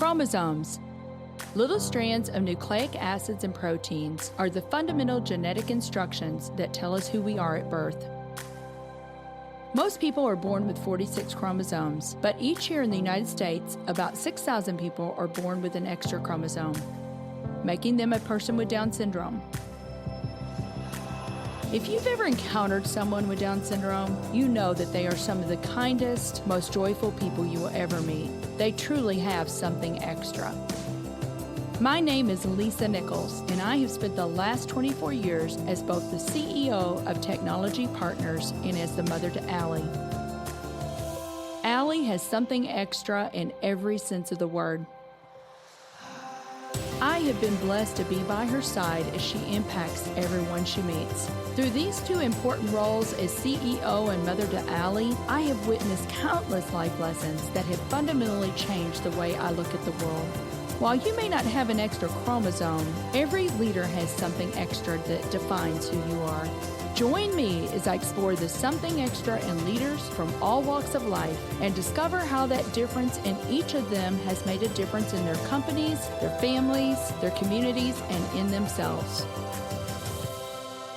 Chromosomes. Little strands of nucleic acids and proteins are the fundamental genetic instructions that tell us who we are at birth. Most people are born with 46 chromosomes, but each year in the United States, about 6,000 people are born with an extra chromosome, making them a person with Down syndrome. If you've ever encountered someone with Down syndrome, you know that they are some of the kindest, most joyful people you will ever meet. They truly have something extra. My name is Lisa Nichols, and I have spent the last 24 years as both the CEO of Technology Partners and as the mother to Allie. Allie has something extra in every sense of the word. I have been blessed to be by her side as she impacts everyone she meets. Through these two important roles as CEO and mother to Allie, I have witnessed countless life lessons that have fundamentally changed the way I look at the world. While you may not have an extra chromosome, every leader has something extra that defines who you are. Join me as I explore the something extra in leaders from all walks of life and discover how that difference in each of them has made a difference in their companies, their families, their communities, and in themselves.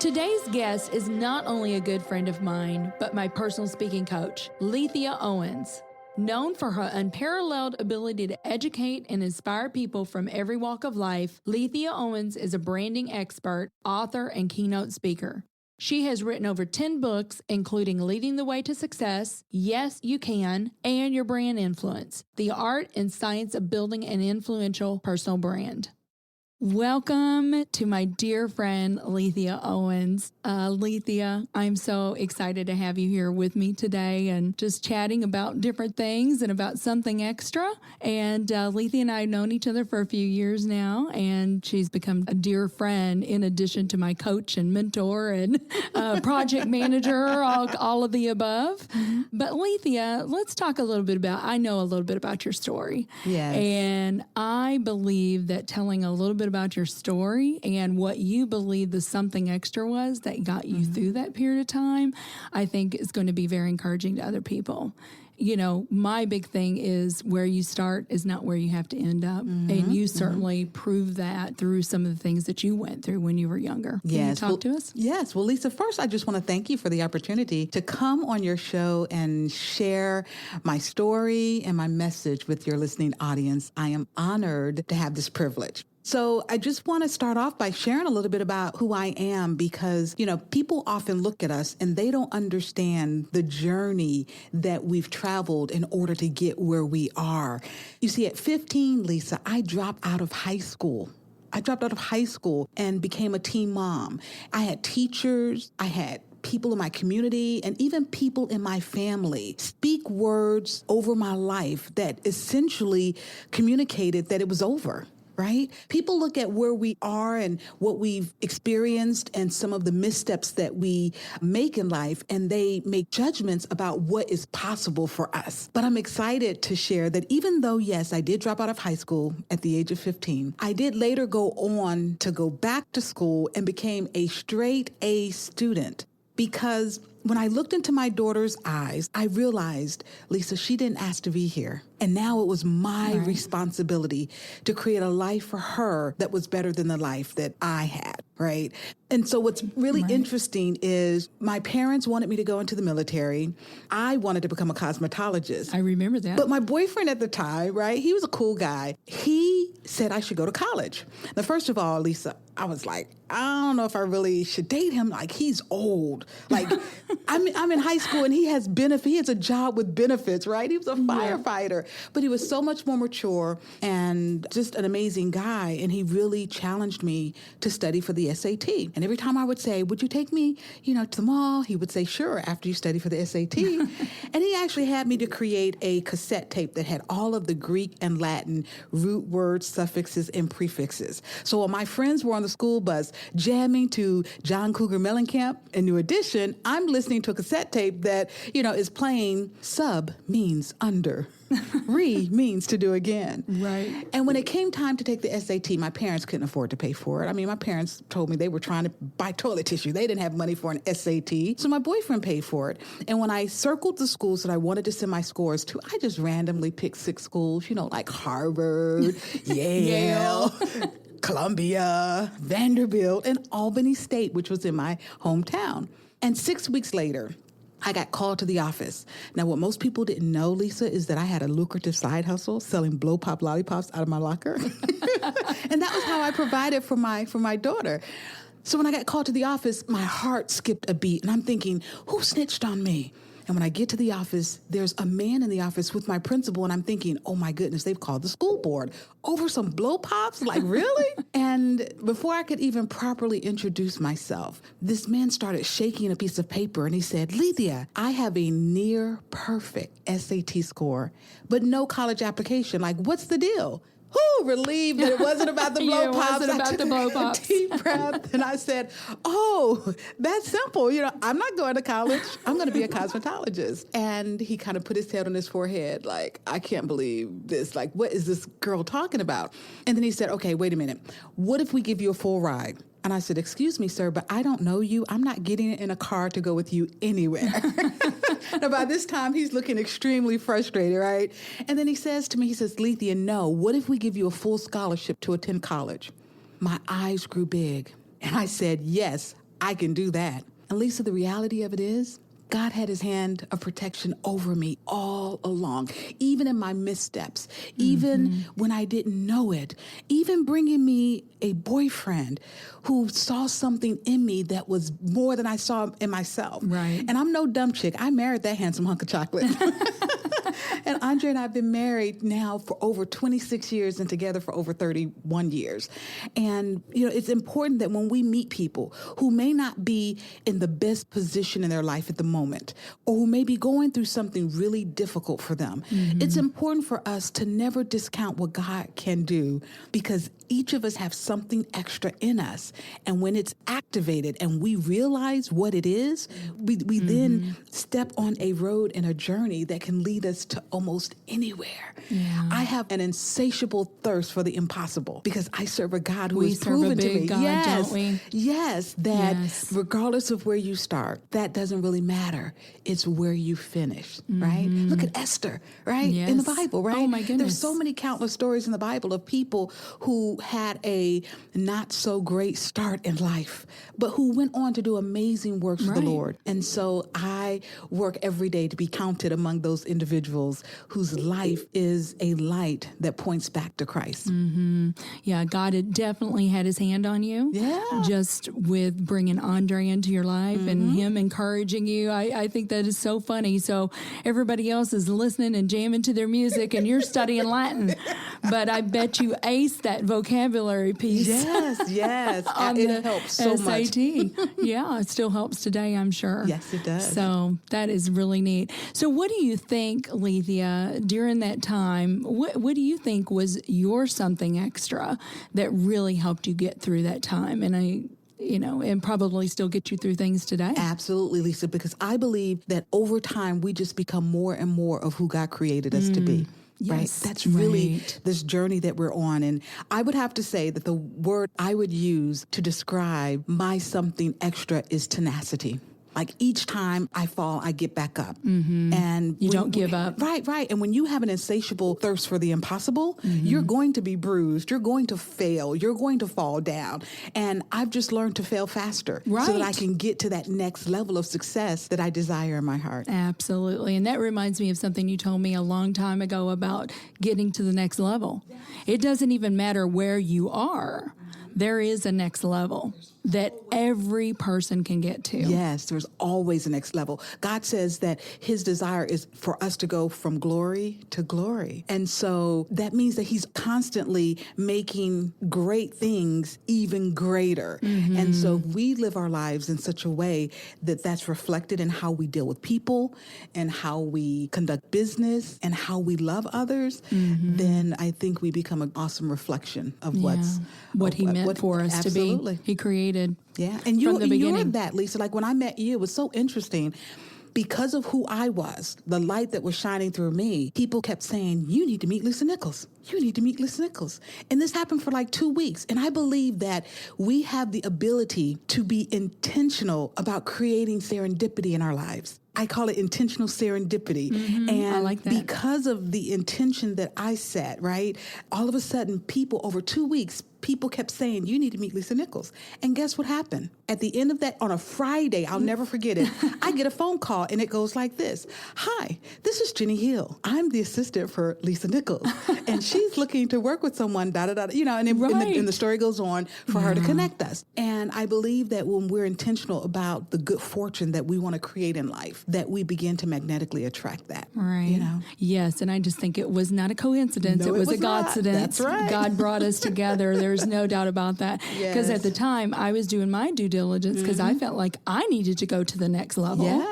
Today's guest is not only a good friend of mine, but my personal speaking coach, Lethia Owens. Known for her unparalleled ability to educate and inspire people from every walk of life, Lethia Owens is a branding expert, author, and keynote speaker. She has written over 10 books, including Leading the Way to Success, Yes, You Can, and Your Brand Influence, The Art and Science of Building an Influential Personal Brand. Welcome to my dear friend, Lethia Owens. Lethia, I'm so excited to have you here with me today and just chatting about different things and about something extra. And Lethia and I have known each other for a few years now, and she's become a dear friend in addition to my coach and mentor and project manager, all of the above. But Lethia, let's talk a little bit I know a little bit about your story. Yes. And I believe that telling a little bit about your story and what you believe the something extra was that got you through that period of time, I think is going to be very encouraging to other people. You know, my big thing is where you start is not where you have to end up. And you certainly proved that through some of the things that you went through when you were younger. Can you talk to us? Yes. Well, Lisa, first, I just want to thank you for the opportunity to come on your show and share my story and my message with your listening audience. I am honored to have this privilege. So I just want to start off by sharing a little bit about who I am because, you know, people often look at us and they don't understand the journey that we've traveled in order to get where we are. You see, at 15, Lisa, I dropped out of high school. And became a teen mom. I had teachers, I had people in my community, and even people in my family speak words over my life that essentially communicated that it was over. Right? People look at where we are and what we've experienced and some of the missteps that we make in life, and they make judgments about what is possible for us. But I'm excited to share that even though, yes, I did drop out of high school at the age of 15, I did later go on to go back to school and became a straight A student because when I looked into my daughter's eyes, I realized, Lisa, she didn't ask to be here. And now it was my responsibility to create a life for her that was better than the life that I had, right? And so what's really interesting is my parents wanted me to go into the military. I wanted to become a cosmetologist. I remember that. But my boyfriend at the time, right, he was a cool guy. He said I should go to college. Now, first of all, Lisa, I was like, I don't know if I really should date him. Like, he's old. Like, I'm in high school and he has benefits. He has a job with benefits, right? He was a firefighter, but he was so much more mature and just an amazing guy. And he really challenged me to study for the SAT. And every time I would say, would you take me, to the mall? He would say, sure, after you study for the SAT. And he actually had me to create a cassette tape that had all of the Greek and Latin root words, suffixes, and prefixes. So while my friends were on the school bus jamming to John Cougar Mellencamp and New Edition, I'm listening to a cassette tape that, is playing sub means under. Re means to do again. Right. And when it came time to take the SAT, my parents couldn't afford to pay for it. I mean, my parents told me they were trying to buy toilet tissue. They didn't have money for an SAT. So my boyfriend paid for it. And when I circled the schools that I wanted to send my scores to, I just randomly picked 6 schools, like Harvard, Yale, Columbia, Vanderbilt, and Albany State, which was in my hometown. And 6 weeks later, I got called to the office. Now, what most people didn't know, Lisa, is that I had a lucrative side hustle selling blow pop lollipops out of my locker. And that was how I provided for my daughter. So when I got called to the office, my heart skipped a beat. And I'm thinking, who snitched on me? And when I get to the office, there's a man in the office with my principal, and I'm thinking, oh my goodness, they've called the school board over some blow pops? Like, really? And before I could even properly introduce myself, this man started shaking a piece of paper, and he said, Lethia, I have a near perfect SAT score, but no college application. Like, what's the deal? Relieved that it wasn't about the blow pops. It wasn't about the blow pops. Deep breath, and I said, oh, that's simple. I'm not going to college. I'm going to be a cosmetologist. And he kind of put his head on his forehead, like, I can't believe this. Like, what is this girl talking about? And then he said, okay, wait a minute. What if we give you a full ride? And I said, excuse me, sir, but I don't know you. I'm not getting in a car to go with you anywhere. Now, by this time, he's looking extremely frustrated, right? And then he says to me, Lethia, no, what if we give you a full scholarship to attend college? My eyes grew big. And I said, yes, I can do that. And Lisa, the reality of it is, God had his hand of protection over me all along, even in my missteps, even when I didn't know it, even bringing me a boyfriend who saw something in me that was more than I saw in myself. Right. And I'm no dumb chick. I married that handsome hunk of chocolate. And Andre and I have been married now for over 26 years and together for over 31 years. And, it's important that when we meet people who may not be in the best position in their life at the moment, or who may be going through something really difficult for them, it's important for us to never discount what God can do, because each of us have something extra in us. And when it's activated and we realize what it is, we then step on a road and a journey that can lead us to almost anywhere. Yeah. I have an insatiable thirst for the impossible because I serve a God who We has serve a proven to big me, God, yes, don't we? yes, that Yes. regardless of where you start, that doesn't really matter. It's where you finish, right? Look at Esther, right? Yes. In the Bible, right? Oh, my goodness. There's so many countless stories in the Bible of people who had a not so great start in life, but who went on to do amazing works for the Right. Lord. And so I work every day to be counted among those individuals whose life is a light that points back to Christ. Yeah, God had definitely had his hand on you. Yeah. Just with bringing Andre into your life and him encouraging you. I think that is so funny. So everybody else is listening and jamming to their music and you're studying Latin. But I bet you aced that vocabulary piece. Yes, yes. On It the helps so much. SAT. Yeah, it still helps today, I'm sure. Yes, it does. So that is really neat. So what do you think, Lethia, during that time, what do you think was your something extra that really helped you get through that time? And and probably still get you through things today? Absolutely, Lisa, because I believe that over time, we just become more and more of who God created us to be. Right? Yes, That's really right. this journey that we're on. And I would have to say that the word I would use to describe my something extra is tenacity. Like each time I fall, I get back up. And You don't give up. Right. And when you have an insatiable thirst for the impossible, you're going to be bruised. You're going to fail. You're going to fall down. And I've just learned to fail faster so that I Right. can get to that next level of success that I desire in my heart. Absolutely. And that reminds me of something you told me a long time ago about getting to the next level. It doesn't even matter where you are. There is a next level that every person can get to. Yes, there's always a next level. God says that his desire is for us to go from glory to glory. And so that means that he's constantly making great things even greater. And so we live our lives in such a way that that's reflected in how we deal with people and how we conduct business and how we love others, then I think we become an awesome reflection of What he meant for us absolutely. to be. He created. Yeah, and from the you're beginning. that, Lisa. Like when I met you, it was so interesting because of who I was, the light that was shining through me, people kept saying, you need to meet Lisa Nichols. You need to meet Lisa Nichols. And this happened for like 2 weeks. And I believe that we have the ability to be intentional about creating serendipity in our lives. I call it intentional serendipity. And I like that. Because of the intention that I set, right, all of a sudden people over 2 weeks, people kept saying, you need to meet Lisa Nichols. And guess what happened? At the end of that, on a Friday, I'll never forget it, I get a phone call and it goes like this. Hi, this is Jenny Hill. I'm the assistant for Lisa Nichols. And she's looking to work with someone, you know, and, and the story goes on for her to connect us. And I believe that when we're intentional about the good fortune that we want to create in life, that we begin to magnetically attract that. Right. You know? Yes. And I just think it was not a coincidence. No, it was a not. godcidence. That's right. God brought us together. There's no doubt about that. Because at the time I was doing my due diligence because I felt like I needed to go to the next level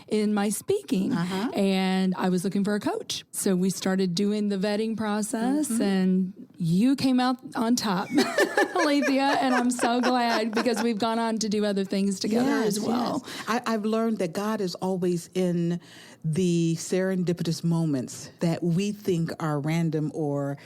in my speaking. And I was looking for a coach. So we started doing the vetting process and you came out on top, Lethia, and I'm so glad because we've gone on to do other things together as well. Yes. I've learned that God is always in the serendipitous moments that we think are random or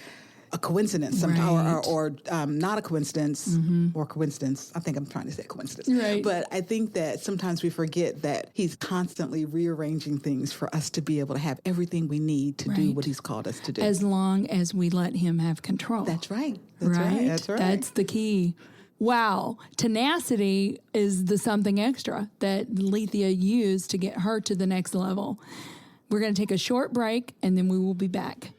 a coincidence sometimes, or not a coincidence, or coincidence. I think I'm trying to say coincidence. Right. But I think that sometimes we forget that He's constantly rearranging things for us to be able to have everything we need to do what He's called us to do. As long as we let Him have control. That's right. That's right. That's right. That's the key. Wow. Tenacity is the something extra that Lethia used to get her to the next level. We're going to take a short break and then we will be back.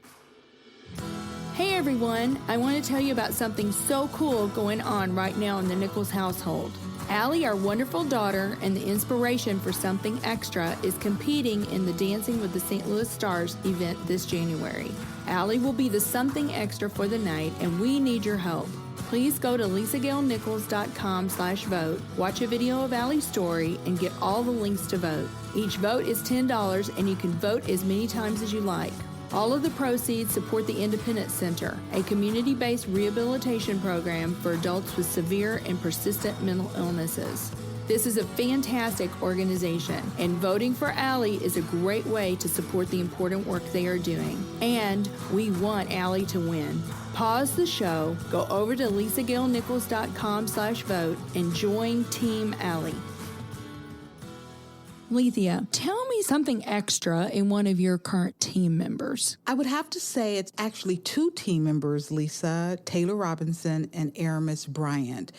Hey everyone, I want to tell you about something so cool going on right now in the Nichols household. Allie, our wonderful daughter and the inspiration for Something Extra, is competing in the Dancing with the St. Louis Stars event this January. Allie will be the Something Extra for the night and we need your help. Please go to lisagailnichols.com/vote, watch a video of Allie's story, and get all the links to vote. Each vote is $10 and you can vote as many times as you like. All of the proceeds support the Independence Center, a community-based rehabilitation program for adults with severe and persistent mental illnesses. This is a fantastic organization, and voting for Allie is a great way to support the important work they are doing. And we want Allie to win. Pause the show, go over to lisagailnichols.com/vote, and join Team Allie. Lethia, tell me something extra in one of your current team members. I would have to say it's actually 2 team members, Lisa, Taylor Robinson and Aramis Bryant.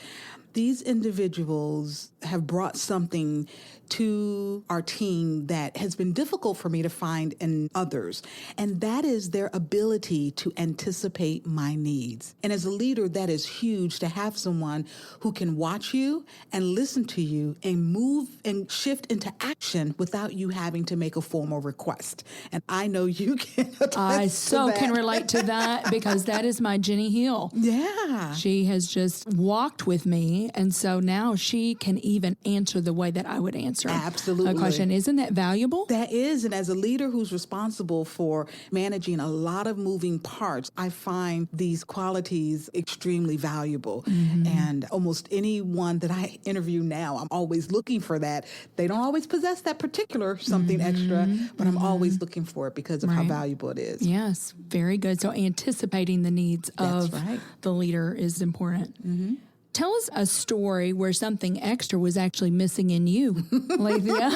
These individuals have brought something to our team that has been difficult for me to find in others, and that is their ability to anticipate my needs. And as a leader, that is huge to have someone who can watch you and listen to you and move and shift into action without you having to make a formal request. And I know you can attest I so to that. can relate to that because that is my Jenny Hill. Yeah. She has just walked with me, and so now she can even answer the way that I would answer Absolutely. a question. Isn't that valuable? That is, and as a leader who's responsible for managing a lot of moving parts, I find these qualities extremely valuable. And almost anyone that I interview now, I'm always looking for that. They don't always possess that particular something extra, but I'm always looking for it because of how valuable it is. Yes, very good. So anticipating the needs of the leader is important. Tell us a story where something extra was actually missing in you, Lethia.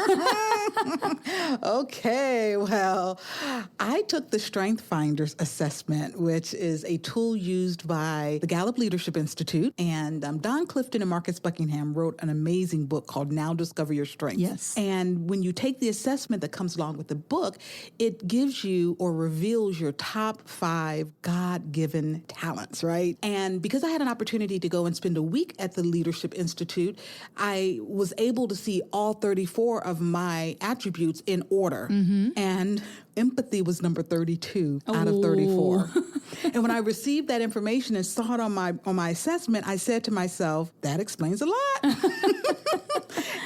Okay, well, I took the Strength Finders assessment, which is a tool used by the Gallup Leadership Institute. And Don Clifton and Marcus Buckingham wrote an amazing book called Now Discover Your Strengths. Yes. And when you take the assessment that comes along with the book, it gives you or reveals your top 5 God-given talents, right? And because I had an opportunity to go and spend a week at the Leadership Institute, I was able to see all 34 of my attributes in order. And empathy was number 32 out of 34. And when I received that information and saw it on my assessment, I said to myself, that explains a lot.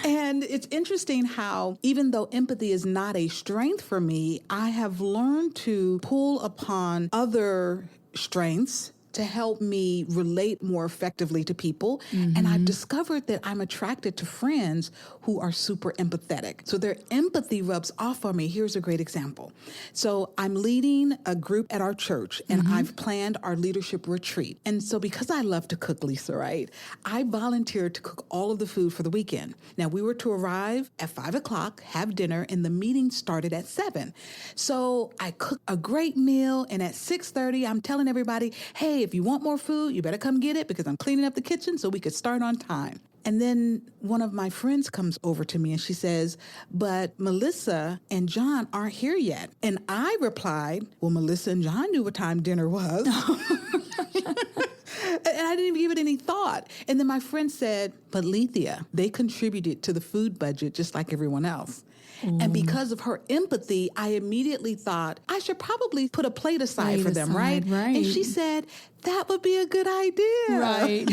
And it's interesting how, even though empathy is not a strength for me, I have learned to pull upon other strengths to help me relate more effectively to people. And I've discovered that I'm attracted to friends who are super empathetic. So their empathy rubs off on me. Here's a great example. So I'm leading a group at our church, and I've planned our leadership retreat. And so because I love to cook, Lisa, right, I volunteered to cook all of the food for the weekend. Now, we were to arrive at 5 o'clock, have dinner, and the meeting started at 7. So I cooked a great meal, and at 6:30, I'm telling everybody, hey, if you want more food, you better come get it because I'm cleaning up the kitchen so we could start on time. And then one of my friends comes over to me and she says, but Melissa and John aren't here yet. And I replied, well, Melissa and John knew what time dinner was. And I didn't even give it any thought. And then my friend said, but Lethia, they contributed to the food budget just like everyone else. And because of her empathy, I immediately thought, I should probably put a plate aside for them, right? And she said, that would be a good idea. Right.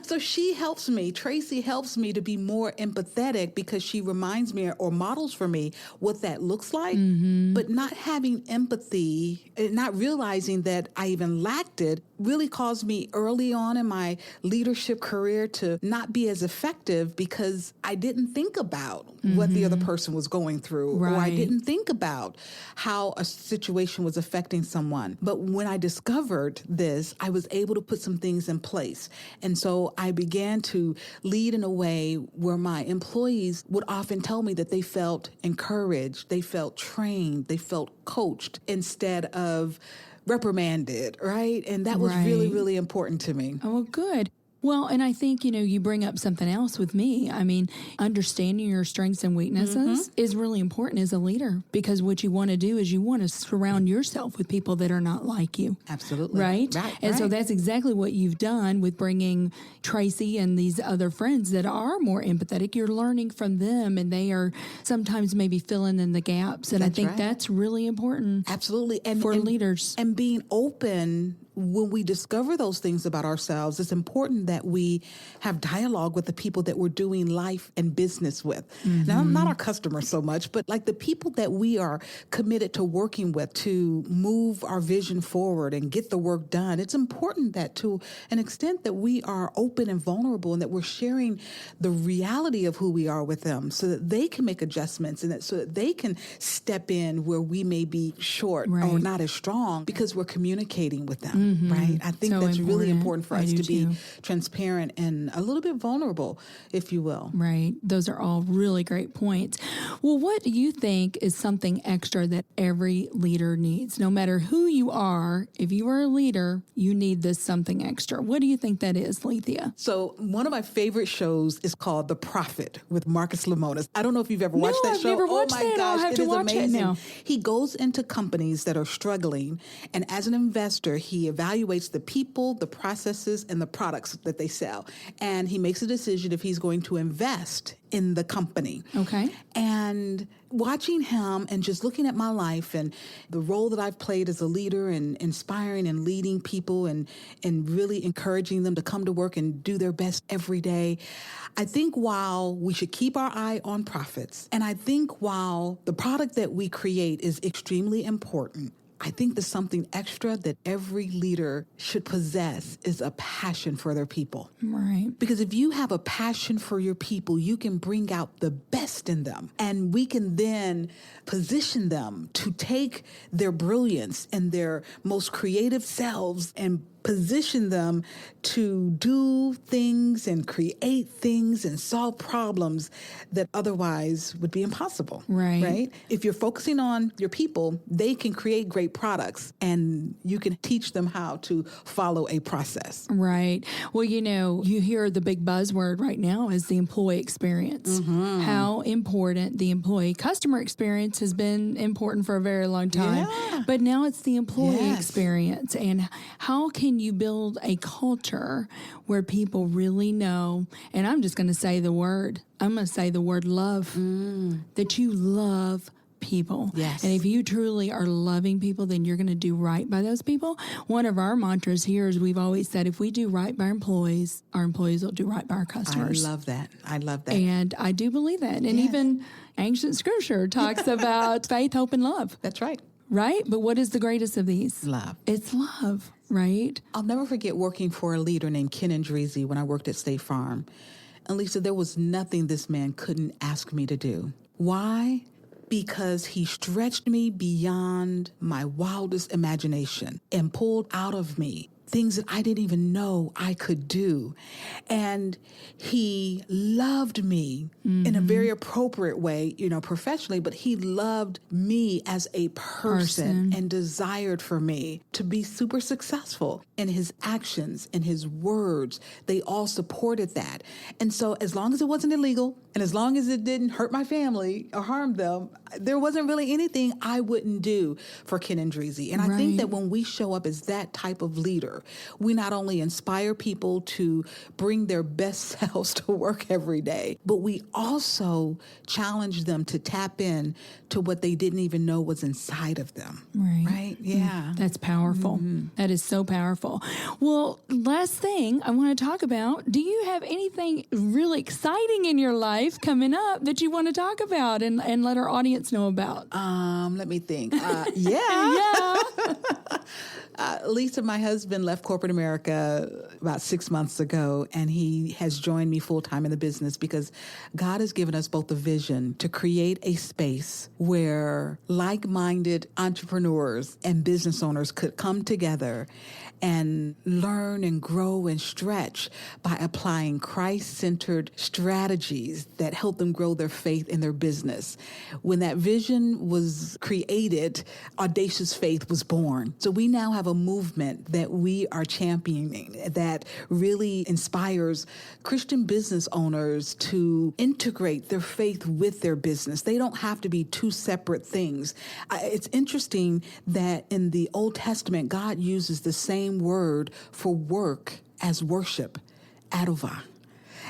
So she helps me, Tracy helps me to be more empathetic because she reminds me or models for me what that looks like. But not having empathy, not realizing that I even lacked it, really caused me early on in my leadership career to not be as effective because I didn't think about what the other person was going through, or I didn't think about how a situation was affecting someone. But when I discovered this, I was able to put some things in place. And so I began to lead in a way where my employees would often tell me that they felt encouraged, they felt trained, they felt coached instead of reprimanded, right? And that was really, really important to me. Oh, good. Well, and I think, you bring up something else with me. I mean, understanding your strengths and weaknesses is really important as a leader, because what you want to do is you want to surround yourself with people that are not like you. Absolutely. Right? And so that's exactly what you've done with bringing Tracy and these other friends that are more empathetic. You're learning from them, and they are sometimes maybe filling in the gaps. And I think that's really important. Absolutely. For leaders. And being open when we discover those things about ourselves, it's important that we have dialogue with the people that we're doing life and business with. Now, not our customers so much, but like the people that we are committed to working with to move our vision forward and get the work done. It's important that to an extent that we are open and vulnerable and that we're sharing the reality of who we are with them so that they can make adjustments and so that they can step in where we may be short or not as strong because we're communicating with them. Right. I think that's really important for us to be transparent and a little bit vulnerable, if you will. Right. Those are all really great points. Well, what do you think is something extra that every leader needs? No matter who you are, if you are a leader, you need this something extra. What do you think that is, Lethia? So one of my favorite shows is called The Prophet with Marcus Lemonis. I don't know if you've ever watched that show. I've never watched that. I'll have to watch it now. He goes into companies that are struggling, and as an investor, he evaluates the people, the processes, and the products that they sell. And he makes a decision if he's going to invest in the company. Okay. And watching him and just looking at my life and the role that I've played as a leader and inspiring and leading people and really encouraging them to come to work and do their best every day, I think while we should keep our eye on profits, and I think while the product that we create is extremely important, I think there's something extra that every leader should possess is a passion for their people. Right. Because if you have a passion for your people, you can bring out the best in them. And we can then position them to take their brilliance and their most creative selves and position them to do things and create things and solve problems that otherwise would be impossible. Right. If you're focusing on your people, they can create great products and you can teach them how to follow a process. Right. Well, you hear the big buzzword right now is the employee experience. How important the customer experience has been important for a very long time. But now it's the employee experience. And how can you build a culture where people really know, and I'm just going to say the word, love, that you love people. Yes. And if you truly are loving people, then you're going to do right by those people. One of our mantras here is we've always said, if we do right by our employees will do right by our customers. I love that. And I do believe that. And even ancient scripture talks about faith, hope, and love. That's right. Right? But what is the greatest of these? Love. It's love. right? I'll never forget working for a leader named Ken Andreezy when I worked at State Farm. And Lisa, there was nothing this man couldn't ask me to do. Why? Because he stretched me beyond my wildest imagination and pulled out of me things that I didn't even know I could do. And he loved me in a very appropriate way, professionally, but he loved me as a person and desired for me to be super successful. And his actions and his words, they all supported that. And so as long as it wasn't illegal and as long as it didn't hurt my family or harm them, there wasn't really anything I wouldn't do for Ken Andreezy. And I think that when we show up as that type of leader, we not only inspire people to bring their best selves to work every day, but we also challenge them to tap in to what they didn't even know was inside of them. Right? Yeah. That's powerful. That is so powerful. Well, last thing I want to talk about, do you have anything really exciting in your life coming up that you want to talk about and let our audience know about? Let me think. Yeah. Lisa, my husband, left corporate America about 6 months ago, and he has joined me full-time in the business because God has given us both a vision to create a space where like-minded entrepreneurs and business owners could come together and learn and grow and stretch by applying Christ-centered strategies that help them grow their faith in their business. When that vision was created, Audacious Faith was born. So we now have a movement that we are championing that really inspires Christian business owners to integrate their faith with their business. They don't have to be two separate things. It's interesting that in the Old Testament, God uses the same word for work as worship, adovah.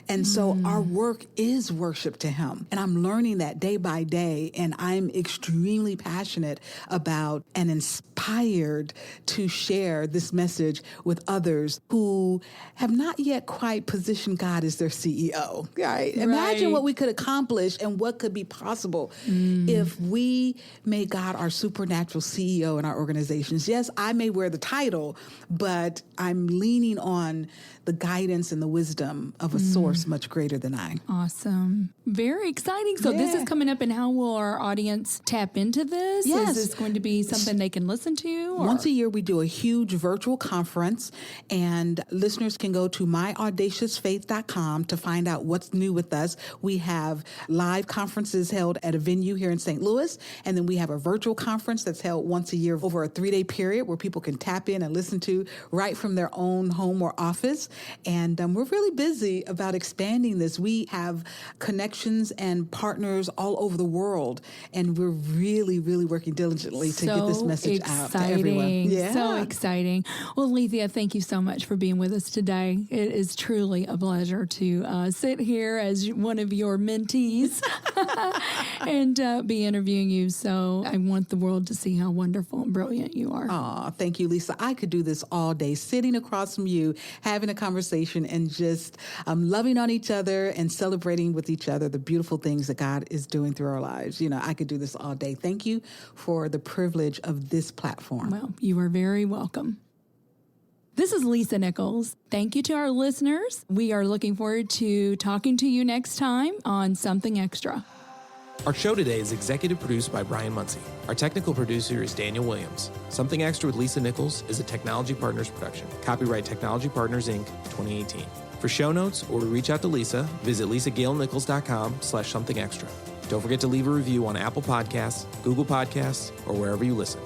And so our work is worship to him. And I'm learning that day by day. And I'm extremely passionate about and inspired to share this message with others who have not yet quite positioned God as their CEO. Right? Imagine what we could accomplish and what could be possible if we made God our supernatural CEO in our organizations. Yes, I may wear the title, but I'm leaning on the guidance and the wisdom of a source much greater than I. Awesome. Very exciting. So this is coming up, and how will our audience tap into this? Yes. Is this going to be something they can listen to? Or? Once a year, we do a huge virtual conference, and listeners can go to myaudaciousfaith.com to find out what's new with us. We have live conferences held at a venue here in St. Louis, and then we have a virtual conference that's held once a year over a 3-day period where people can tap in and listen to right from their own home or office. And we're really busy about expanding this. We have connections and partners all over the world, and we're really, really working diligently to get this message out to everyone. Yeah. So exciting. Well, Lethia, thank you so much for being with us today. It is truly a pleasure to sit here as one of your mentees and be interviewing you. So I want the world to see how wonderful and brilliant you are. Oh, thank you, Lisa. I could do this all day, sitting across from you, having a conversation and just loving on each other and celebrating with each other the beautiful things that God is doing through our lives. I could do this all day. Thank you for the privilege of this platform. Well, you are very welcome. This is Lisa Nichols. Thank you to our listeners. We are looking forward to talking to you next time on Something Extra. Our show today is executive produced by Brian Muncie. Our technical producer is Daniel Williams. Something Extra with Lisa Nichols is a Technology Partners production. Copyright Technology Partners, Inc., 2018. For show notes or to reach out to Lisa, visit lisagailnichols.com/somethingextra. Don't forget to leave a review on Apple Podcasts, Google Podcasts, or wherever you listen.